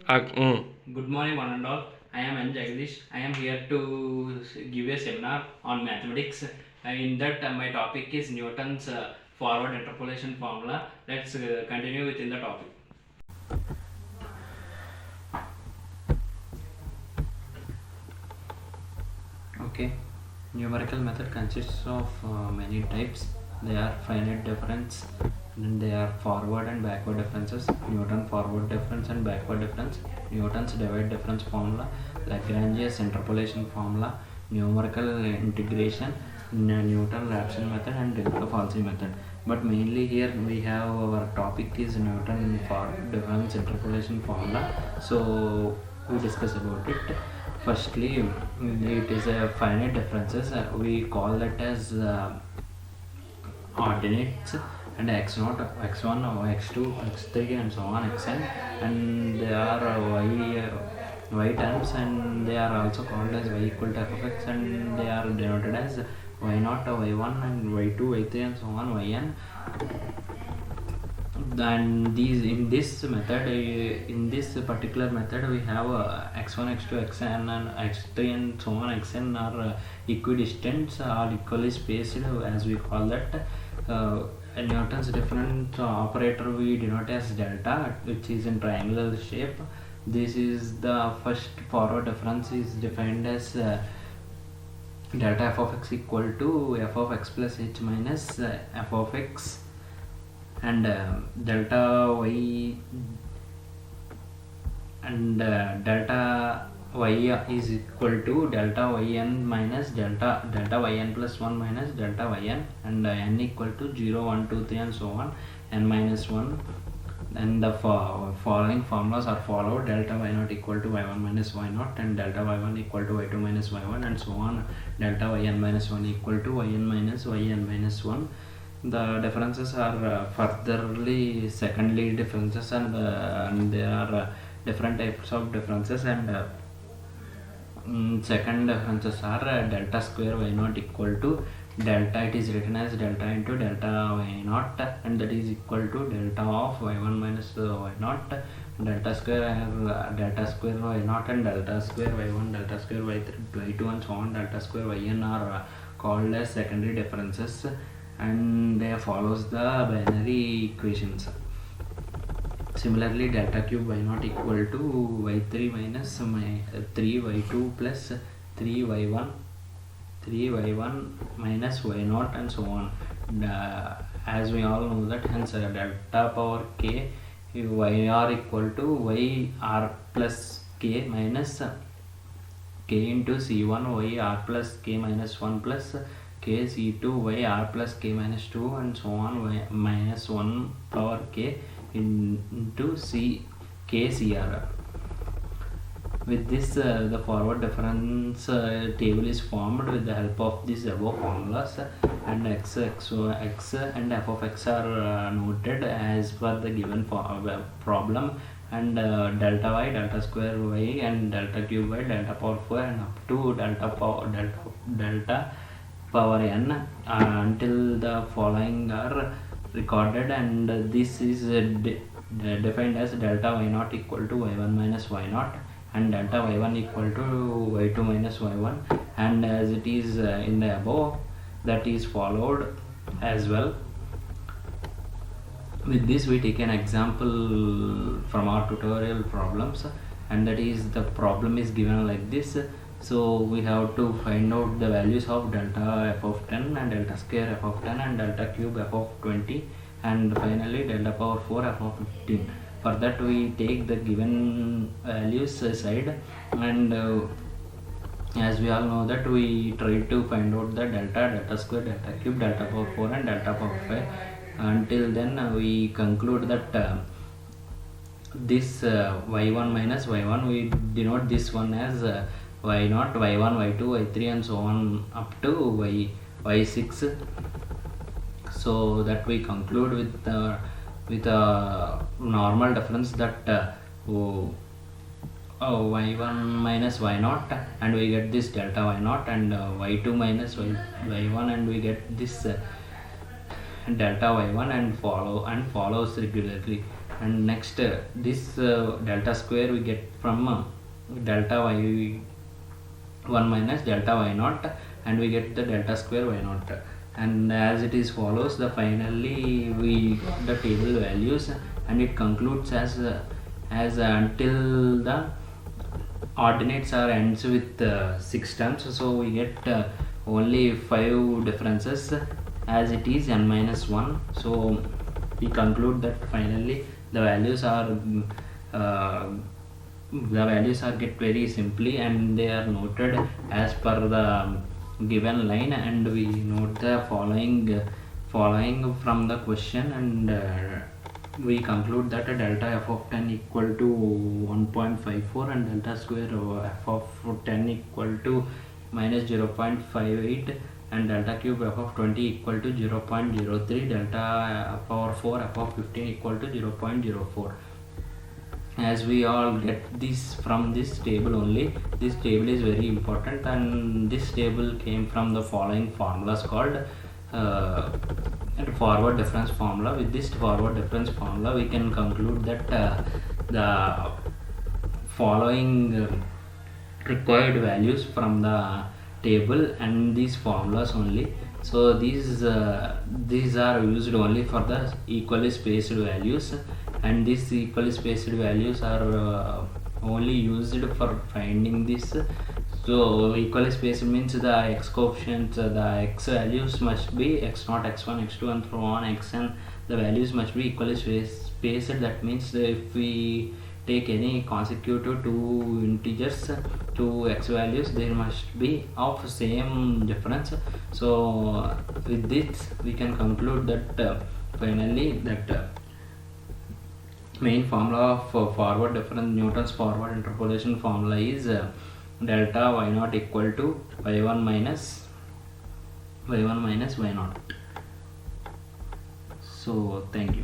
Good morning, one and all. I am N. Jagdish. I am here to give a seminar on mathematics. In that, my topic is Newton's forward interpolation formula. Let's continue within the topic. Okay, numerical method consists of many types. They are finite difference, and they are forward and backward differences. Newton forward difference and backward difference. Newton's divide difference formula, Lagrange's interpolation formula, numerical integration, Newton-Raphson method, and Dilke-Falsey method. But mainly here we have our topic is Newton forward difference interpolation formula. So we discuss about it. Firstly, it is a finite differences. We call it as ordinates, and x0, x1, x2, x3, and so on, xn, and they are y terms, and they are also called as y equal to f of x, and they are denoted as y0, y1, and y2, y3, and so on, yn. And these in this method, in this particular method, we have x1, x2, xn, and x3, and so on, xn are equidistant, are equally spaced, as we call that. Newton's difference operator we denote as delta, which is in triangular shape. This is the first forward difference is defined as delta f of x equal to f of x plus h minus f of x, and delta y and delta y is equal to delta yn minus delta yn plus 1 minus delta yn, and n equal to 0, 1, 2, 3, and so on, n minus 1. And the following formulas are followed: delta y0 equal to y1 minus y0, and delta y1 equal to y2 minus y1, and so on. Delta yn minus 1 equal to yn minus 1. The differences are furtherly secondary differences, and there are different types of differences, and second differences are delta square y0 equal to delta, it is written as delta into delta y0, and that is equal to delta of y1 minus y0, delta square y0, and delta square y1, delta square y2, and so on. Delta square yn are called as secondary differences, and they follows the binary equations. Similarly, delta cube y0 equal to y3 minus 3y2 plus 3y1 minus y0, and so on. As we all know that, hence delta power k yr equal to yr plus k minus k into c1 yr plus k minus 1 plus k c2 yr plus k minus 2, and so on, y minus 1 power k into c k cr. With this, the forward difference table is formed with the help of these above formulas, and x and f of x are noted as per the given problem, and delta y, delta square y, and delta cube y, delta power 4, and up to delta power n until the following are recorded, and this is defined as delta y0 equal to y1 minus y0, and delta y1 equal to y2 minus y1, and as it is in the above, that is followed as well. With this, we take an example from our tutorial problems, and that is, the problem is given like this. So we have to find out the values of delta f of 10, and delta square f of 10, and delta cube f of 20, and finally delta power 4 f of 15. For that, we take the given values aside, and as we all know that, we try to find out the delta square, delta cube, delta power 4, and delta power 5. Until then, we conclude that this y1 minus y1, we denote this one as y0, y1, y2, y3, and so on up to y6. So that we conclude with a normal difference that y1 minus y0, and we get this delta y0, and y2 minus y1, and we get this delta y1, and follows regularly. And next this delta square we get from delta y1 minus delta y0, and we get the delta square y0, and as it is follows, the finally we got the table values, and it concludes as until the ordinates are ends with 6 terms, so we get only 5 differences as it is n minus 1. So we conclude that finally the values are get very simply, and they are noted as per the given line, and we note the following from the question, and we conclude that delta f of 10 equal to 1.54 and delta square f of 10 equal to minus 0.58 and delta cube f of 20 equal to 0.03, delta power 4 f of 15 equal to 0.04. As we all get this from this table only. This table is very important, and this table came from the following formulas called forward difference formula. With this forward difference formula we can conclude that the following required values from the table and these formulas only. So these are used only for the equally spaced values, and these equally spaced values are only used for finding this. So equally spaced means the x coefficients, the x values must be x0, x1, x2 and so on xn. The values must be equally spaced. That means if we take any consecutive two integers, two x values, they must be of same difference. So with this we can conclude that finally that main formula of forward difference, Newton's forward interpolation formula is delta y0 equal to y1 minus y0. So thank you.